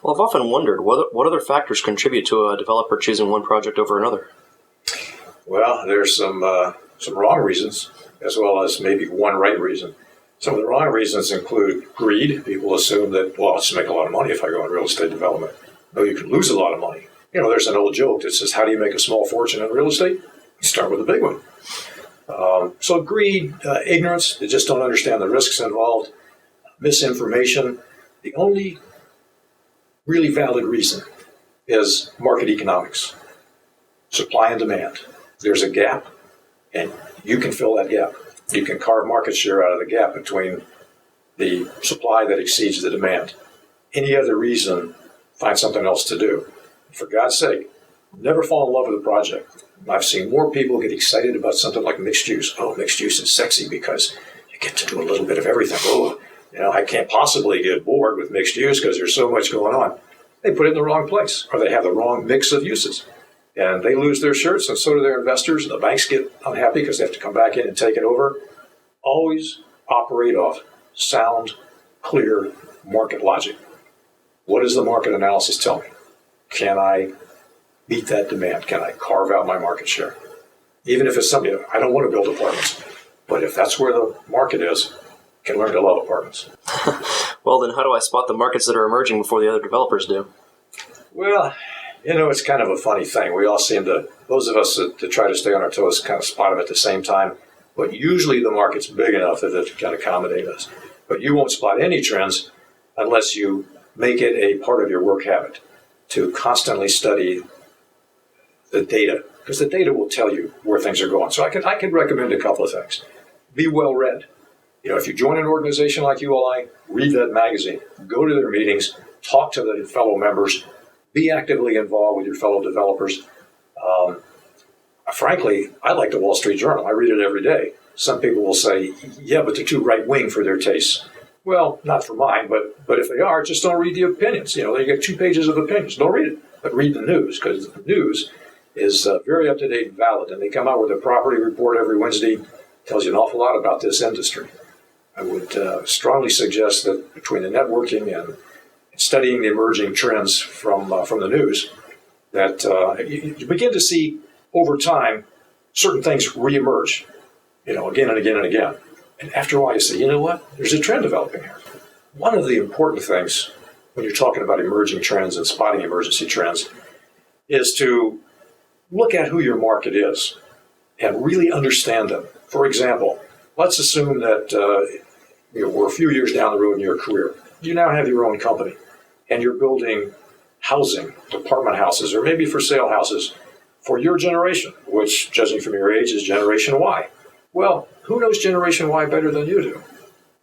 Well, I've often wondered what other factors contribute to a developer choosing one project over another. Well, there's some wrong reasons, as well as maybe one right reason. Some of the wrong reasons include greed. People assume that, well, I'll just make a lot of money if I go in real estate development. No, you can lose a lot of money. There's an old joke that says, how do you make a small fortune in real estate? You start with a big one. So greed, ignorance, they just don't understand the risks involved, misinformation. The only really valid reason is market economics, supply and demand. There's a gap, and you can fill that gap. You can carve market share out of the gap between the supply that exceeds the demand. Any other reason, find something else to do. For God's sake, never fall in love with a project. I've seen more people get excited about something like mixed use. Oh, mixed use is sexy because you get to do a little bit of everything. Oh, I can't possibly get bored with mixed use because there's so much going on. They put it in the wrong place, or they have the wrong mix of uses. And they lose their shirts, and so do their investors, and the banks get unhappy because they have to come back in and take it over. Always operate off sound, clear market logic. What does the market analysis tell me? Can I meet that demand? Can I carve out my market share? Even if it's something, I don't want to build apartments, but if that's where the market is, I can learn to love apartments. Well, then how do I spot the markets that are emerging before the other developers do? Well, it's kind of a funny thing. We all seem to, those of us that try to stay on our toes, kind of spot them at the same time. But usually the market's big enough that it can accommodate us. But you won't spot any trends unless you make it a part of your work habit to constantly study the data, because the data will tell you where things are going. So I could recommend a couple of things. Be well read. If you join an organization like ULI, read that magazine, go to their meetings, talk to the fellow members, be actively involved with your fellow developers. Frankly, I like the Wall Street Journal. I read it every day. Some people will say, yeah, but they're too right-wing for their tastes. Well, not for mine, but if they are, just don't read the opinions. They get 2 pages of opinions. Don't read it, but read the news, because the news is very up-to-date and valid, and they come out with a property report every Wednesday. Tells you an awful lot about this industry. I would strongly suggest that between the networking and studying the emerging trends from the news, that you begin to see over time certain things reemerge, again and again and again. And after a while you say, you know what, there's a trend developing here. One of the important things when you're talking about emerging trends and spotting emergency trends is to look at who your market is and really understand them. For example, let's assume that we're a few years down the road in your career. You now have your own company, and you're building housing, apartment houses, or maybe for sale houses for your generation, which, judging from your age, is Generation Y. Well, who knows Generation Y better than you do?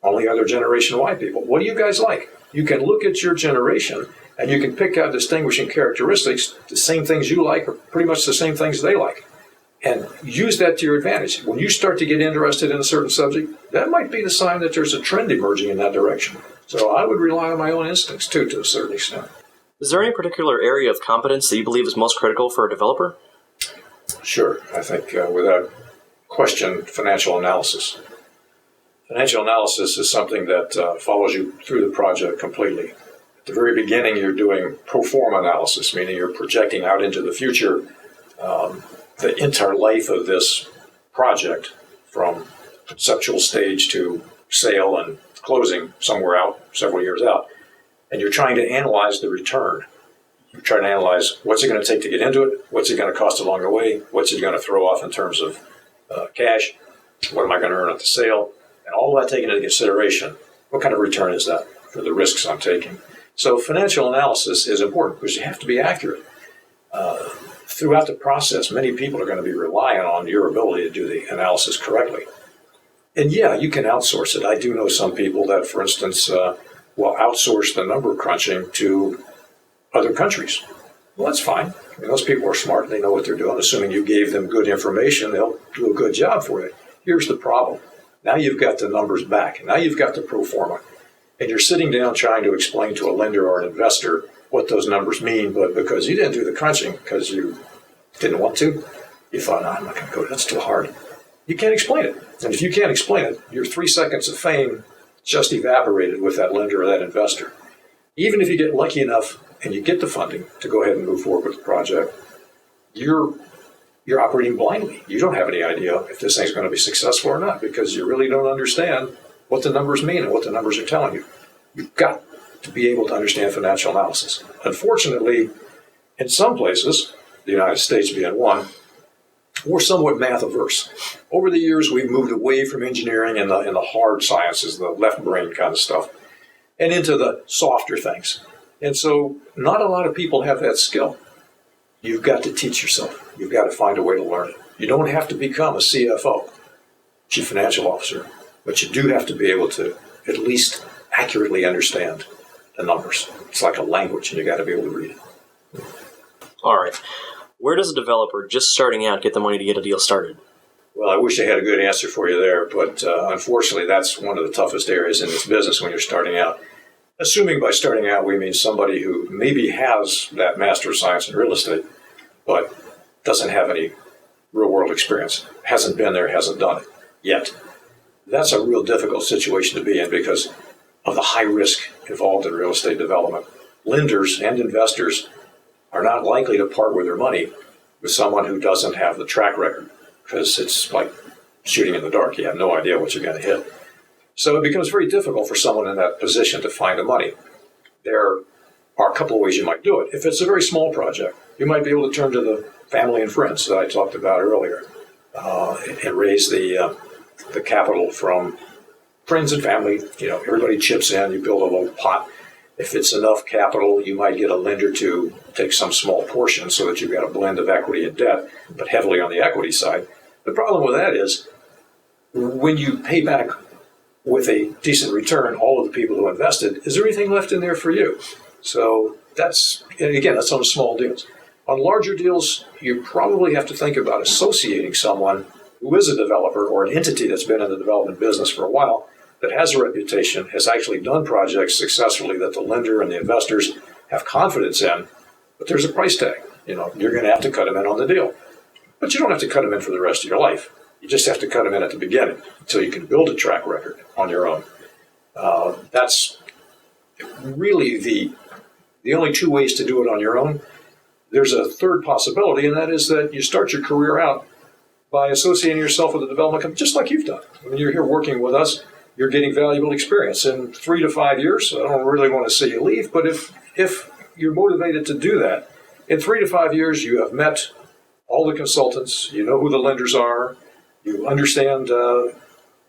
Only other Generation Y people. What do you guys like? You can look at your generation, and you can pick out distinguishing characteristics. The same things you like are pretty much the same things they like. And use that to your advantage. When you start to get interested in a certain subject, that might be the sign that there's a trend emerging in that direction. So I would rely on my own instincts, too, to a certain extent. Is there any particular area of competence that you believe is most critical for a developer? Sure. I think without question, financial analysis. Financial analysis is something that follows you through the project completely. At the very beginning, you're doing pro forma analysis, meaning you're projecting out into the future the entire life of this project from conceptual stage to sale and closing somewhere out, several years out. And you're trying to analyze the return. You're trying to analyze what's it going to take to get into it, what's it going to cost along the way, what's it going to throw off in terms of cash, what am I going to earn at the sale, and all that taken into consideration. What kind of return is that for the risks I'm taking? So financial analysis is important because you have to be accurate. Throughout the process, many people are going to be relying on your ability to do the analysis correctly. And yeah, you can outsource it. I do know some people that, for instance, will outsource the number crunching to other countries. Well, that's fine. Those people are smart. They know what they're doing. Assuming you gave them good information, they'll do a good job for you. Here's the problem. Now you've got the numbers back. Now you've got the pro forma. And you're sitting down trying to explain to a lender or an investor what those numbers mean, but because you didn't do the crunching, because you didn't want to, you thought, no, I'm not going to go, that's too hard. You can't explain it. And if you can't explain it, your 3 seconds of fame just evaporated with that lender or that investor. even if you get lucky enough and you get the funding to go ahead and move forward with the project, you're operating blindly. You don't have any idea if this thing's going to be successful or not because you really don't understand what the numbers mean and what the numbers are telling you. You've got to be able to understand financial analysis. Unfortunately, in some places, the United States being one, we're somewhat math averse. Over the years, we've moved away from engineering and the hard sciences, the left brain kind of stuff, and into the softer things. And so not a lot of people have that skill. You've got to teach yourself. You've got to find a way to learn it. You don't have to become a CFO, Chief Financial Officer, but you do have to be able to at least accurately understand the numbers. It's like a language, and you got to be able to read it. All right. Where does a developer just starting out get the money to get a deal started? Well, I wish I had a good answer for you there, but unfortunately, that's one of the toughest areas in this business when you're starting out. Assuming by starting out we mean somebody who maybe has that Master of Science in real estate, but doesn't have any real-world experience, hasn't been there, hasn't done it yet. That's a real difficult situation to be in because of the high risk involved in real estate development. Lenders and investors are not likely to part with their money with someone who doesn't have the track record because it's like shooting in the dark. You have no idea what you're going to hit. So it becomes very difficult for someone in that position to find the money. There are a couple of ways you might do it. If it's a very small project, you might be able to turn to the family and friends that I talked about earlier and raise the capital from friends and family. You know, everybody chips in, you build a little pot. If it's enough capital, you might get a lender to take some small portion so that you've got a blend of equity and debt, but heavily on the equity side. The problem with that is when you pay back with a decent return all of the people who invested, is there anything left in there for you? So that's on small deals. On larger deals, you probably have to think about associating someone who is a developer or an entity that's been in the development business for a while, that has a reputation, has actually done projects successfully that the lender and the investors have confidence in, but there's a price tag. You know, you're going to have to cut them in on the deal. But you don't have to cut them in for the rest of your life. You just have to cut them in at the beginning until you can build a track record on your own. That's really the only two ways to do it on your own. There's a third possibility, and that is that you start your career out by associating yourself with a development company, just like you've done. When you're here working with us, you're getting valuable experience. In 3 to 5 years, I don't really want to see you leave, but if you're motivated to do that, in 3 to 5 years, you have met all the consultants, you know who the lenders are, you understand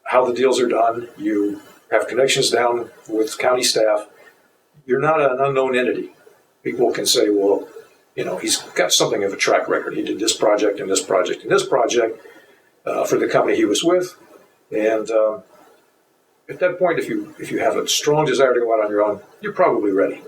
how the deals are done, you have connections down with county staff. You're not an unknown entity. People can say, well, you know, he's got something of a track record. He did this project and this project and this project for the company he was with. And at that point, if you have a strong desire to go out on your own, you're probably ready.